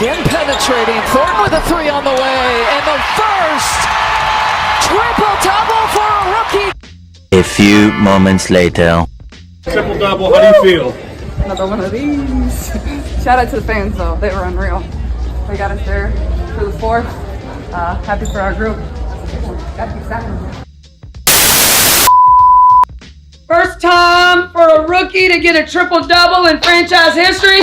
Again penetrating. Thornton with a three on the way. And the first triple-double for a rookie. A few moments later. Triple-double, how do you feel? Another one of these. Shout out to the fans, though. They were unreal. They got us there for the fourth. Happy for our group. Gotta be excited. First time for a rookie to get a triple-double in franchise history.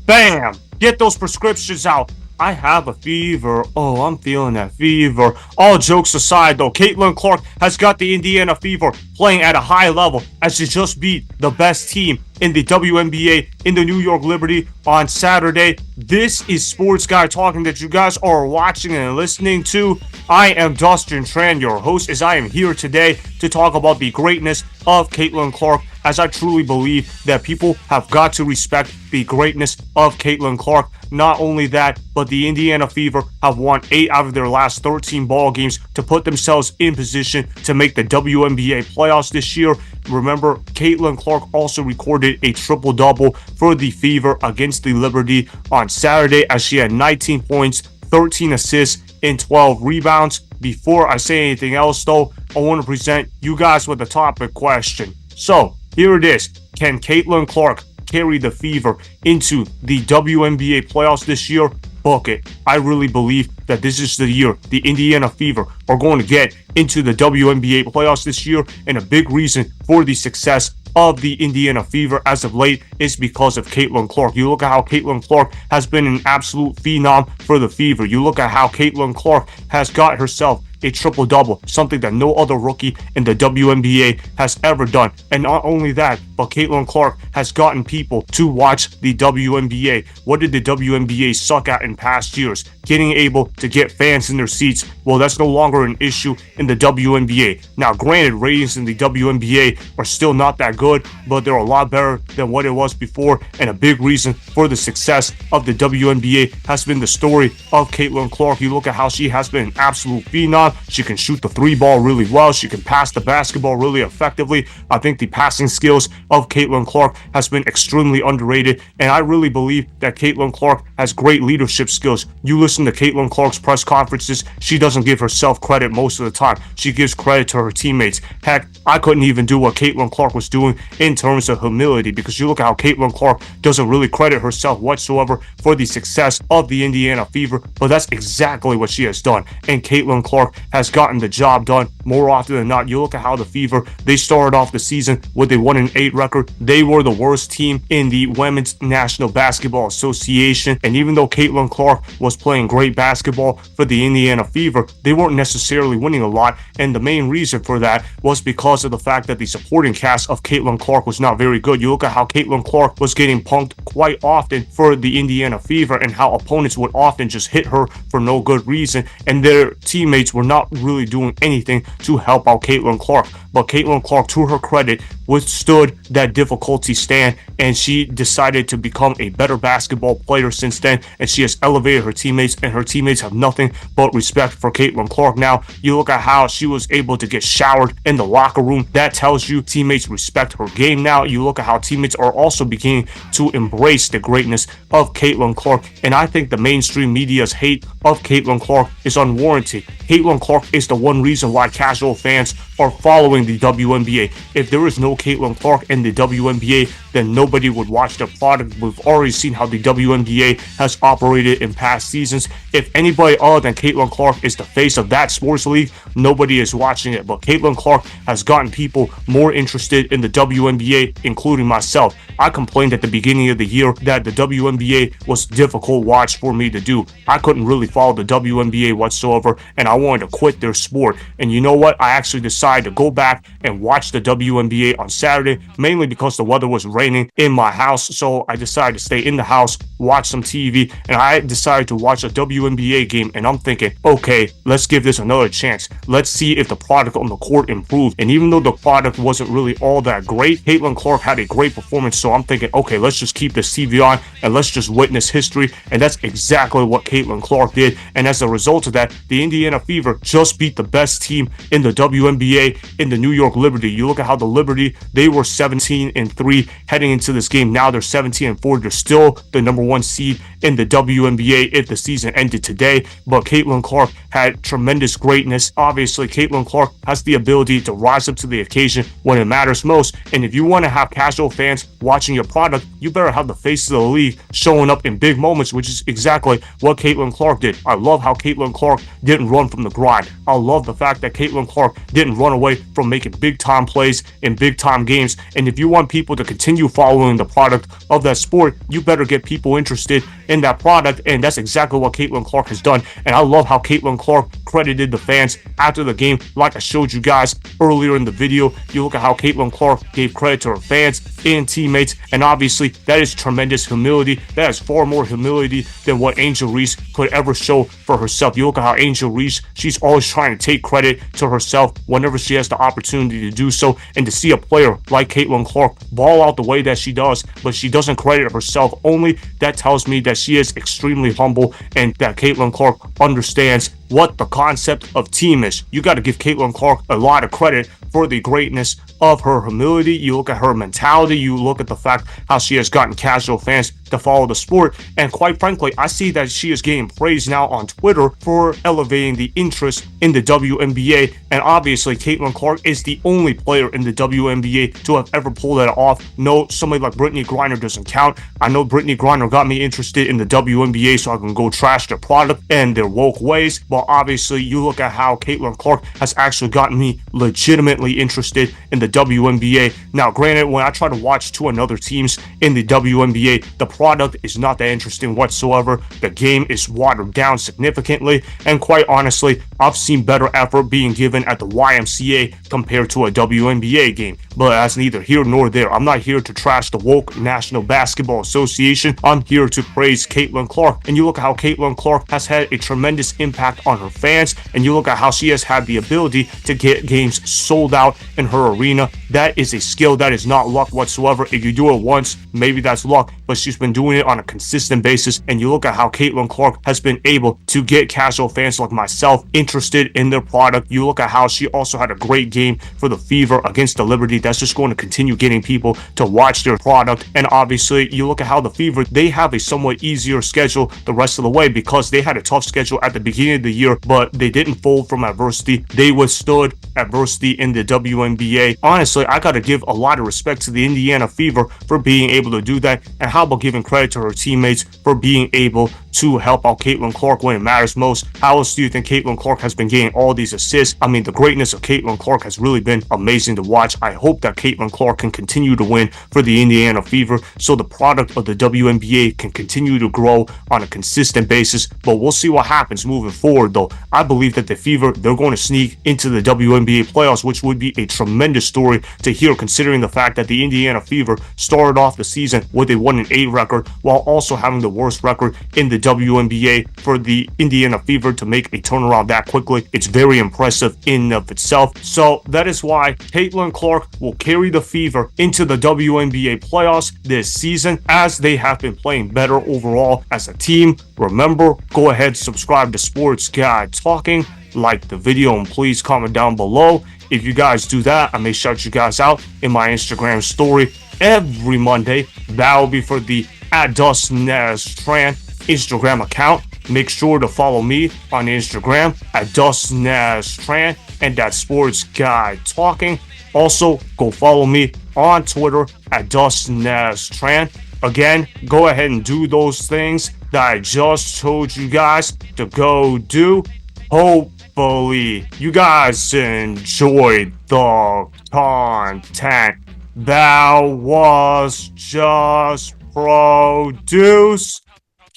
Bam! Get those prescriptions out. I have a fever. Oh, I'm feeling that fever. All jokes aside, though, Caitlin Clark has got the Indiana Fever playing at a high level as she just beat the best team in the WNBA in the New York Liberty on Saturday. This is Sports Guy Talking that you guys are watching and listening to. I am Dustin Tran, your host, as I am here today to talk about the greatness of Caitlin Clark, as I truly believe that people have got to respect the greatness of Caitlin Clark. Not only that, but the Indiana Fever have won 8 out of their last 13 ball games to put themselves in position to make the WNBA playoffs this year. Remember, Caitlin Clark also recorded a triple-double for the Fever against the Liberty on Saturday, as she had 19 points, 13 assists, and 12 rebounds. Before I say anything else, though, I want to present you guys with a topic question. So, here it is. Can Caitlin Clark carry the Fever into the WNBA playoffs this year? Book it. I really believe that this is the year the Indiana Fever are going to get into the WNBA playoffs this year, and a big reason for the success of the Indiana Fever as of late is because of Caitlin Clark. You look at how Caitlin Clark has been an absolute phenom for the Fever. You look at how Caitlin Clark has got herself a triple-double, something that no other rookie in the WNBA has ever done. And not only that, but Caitlin Clark has gotten people to watch the WNBA. What did the WNBA suck at in past years? Getting able to get fans in their seats. Well, that's no longer an issue in the WNBA. Now, granted, ratings in the WNBA are still not that good, but they're a lot better than what it was before. And a big reason for the success of the WNBA has been the story of Caitlin Clark. You look at how she has been an absolute phenom. She can shoot the 3-ball really well. She can pass the basketball really effectively. I think the passing skills of Caitlin Clark has been extremely underrated, and I really believe that Caitlin Clark has great leadership skills. You listen to Caitlin Clark's press conferences, she doesn't give herself credit most of the time. She gives credit to her teammates. Heck, I couldn't even do what Caitlin Clark was doing in terms of humility, because you look at how Caitlin Clark doesn't really credit herself whatsoever for the success of the Indiana Fever, but that's exactly what she has done. And Caitlin Clark has gotten the job done more often than not. You look at how the Fever, they started off the season with a 1-8 record. They were the worst team in the Women's National Basketball Association, and even though Caitlin Clark was playing great basketball for the Indiana Fever, they weren't necessarily winning a lot, and the main reason for that was because of the fact that the supporting cast of Caitlin Clark was not very good. You look at how Caitlin Clark was getting punked quite often for the Indiana Fever, and how opponents would often just hit her for no good reason, and their teammates were not really doing anything to help out Caitlin Clark. But Caitlin Clark, to her credit, withstood that difficulty stand, and she decided to become a better basketball player since then, and she has elevated her teammates, and her teammates have nothing but respect for Caitlin Clark now. You look at how she was able to get showered in the locker room. That tells you teammates respect her game now. You look at how teammates are also beginning to embrace the greatness of Caitlin Clark, and I think the mainstream media's hate of Caitlin Clark is unwarranted. Caitlin Clark is the one reason why casual fans are following the WNBA. If there is no Caitlin Clark in the WNBA, then nobody would watch their product. We've already seen how the WNBA has operated in past seasons. If anybody other than Caitlin Clark is the face of that sports league, nobody is watching it. But Caitlin Clark has gotten people more interested in the WNBA, including myself. I complained at the beginning of the year that the WNBA was a difficult watch for me to do. I couldn't really follow the WNBA whatsoever, and I wanted to quit their sport. And you know what? I actually decided to go back and watch the WNBA on Saturday, mainly because the weather was raining raining in my house, so I decided to stay in the house, watch some TV, and I decided to watch a WNBA game, and I'm thinking, okay, let's give this another chance. Let's see if the product on the court improved. And even though the product wasn't really all that great, Caitlin Clark had a great performance, so I'm thinking, okay, let's just keep this TV on and let's just witness history. And that's exactly what Caitlin Clark did. And as a result of that, the Indiana Fever just beat the best team in the WNBA in the New York Liberty. You look at how the Liberty, they were 17-3 heading into this game. Now they're 17-4. They're still the number one seed in the WNBA if the season ended today. But Caitlin Clark had tremendous greatness. Obviously, Caitlin Clark has the ability to rise up to the occasion when it matters most. And if you want to have casual fans watching your product, you better have the face of the league showing up in big moments, which is exactly what Caitlin Clark did. I love how Caitlin Clark didn't run from the grind. I love the fact that Caitlin Clark didn't run away from making big time plays in big time games. And if you want people to continue following the product of that sport, you better get people interested in that product. And that's exactly what Caitlin Clark has done. And I love how Caitlin Clark credited the fans after the game, like I showed you guys earlier in the video. You look at how Caitlin Clark gave credit to her fans and teammates, and obviously that is tremendous humility. That is far more humility than what Angel Reese could ever show for herself. You look at how Angel Reese, she's always trying to take credit to herself whenever she has the opportunity to do so, and to see a player like Caitlin Clark ball out the way that she does, but she doesn't credit herself only, that tells me that she is extremely humble and that Caitlin Clark understands what the concept of team is. You got to give Caitlin Clark a lot of credit for the greatness of her humility. You look at her mentality, you look at the fact how she has gotten casual fans to follow the sport, and quite frankly, I see that she is getting praised now on Twitter for elevating the interest in the WNBA. And obviously Caitlin Clark is the only player in the WNBA to have ever pulled that off. No, somebody like Brittany Griner doesn't count. I know Brittany Griner got me interested in the WNBA so I can go trash their product and their woke ways, but obviously you look at how Caitlin Clark has actually gotten me legitimately interested in the WNBA. Now granted, when I try to watch two another teams in the WNBA, the product is not that interesting whatsoever. The game is watered down significantly, and quite honestly, I've seen better effort being given at the YMCA compared to a WNBA game. But that's neither here nor there. I'm not here to trash the woke National Basketball Association. I'm here to praise Caitlin Clark. And you look at how Caitlin Clark has had a tremendous impact on her fans, and you look at how she has had the ability to get games sold out in her arena. That is a skill. That is not luck whatsoever. If you do it once, maybe that's luck, but she's been doing it on a consistent basis. And you look at how Caitlin Clark has been able to get casual fans like myself interested in their product. You look at how she also had a great game for the Fever against the Liberty. That's just going to continue getting people to watch their product. And obviously you look at how the Fever, they have a somewhat easier schedule the rest of the way, because they had a tough schedule at the beginning of the year, but they didn't fold from adversity. They withstood adversity in the WNBA. Honestly, I gotta give a lot of respect to the Indiana Fever for being able to do that. And how about giving credit to her teammates for being able to help out Caitlin Clark when it matters most? How else do you think Caitlin Clark has been getting all these assists? I mean, the greatness of Caitlin Clark has really been amazing to watch. I hope that Caitlin Clark can continue to win for the Indiana Fever so the product of the WNBA can continue to grow on a consistent basis. But we'll see what happens moving forward, though. I believe that the Fever, they're going to sneak into the WNBA playoffs, which would be a tremendous story to hear, considering the fact that the Indiana Fever started off the season with a 1-8 record while also having the worst record in the WNBA. For the Indiana Fever to make a turnaround that quickly, it's very impressive in and of itself. So that is why Caitlin Clark will carry the Fever into the WNBA playoffs this season, as they have been playing better overall as a team. Remember, go ahead, subscribe to Sports Guy Talking, like the video, and please comment down below. If you guys do that, I may shout you guys out in my Instagram story every Monday. That will be for the @DustinNazTran Instagram account. Make sure to follow me on Instagram @DustinNazTran and @SportsGuyTalking. Also, go follow me on Twitter @DustinNazTran. Again, go ahead and do those things that I just told you guys to go do. Hopefully, you guys enjoyed the content that was just produced.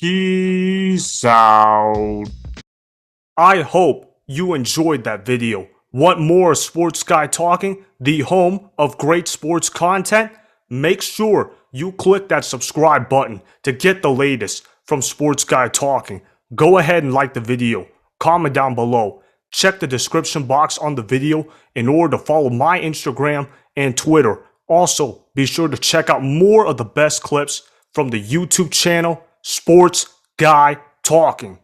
Peace out. I hope you enjoyed that video. Want more Sports Guy Talking, the home of great sports content? make sure you click that subscribe button to get the latest from Sports Guy Talking. Go ahead and like the video, comment down below, check the description box on the video in order to follow my Instagram and Twitter. Also, be sure to check out more of the best clips from the YouTube channel Sports Guy Talking.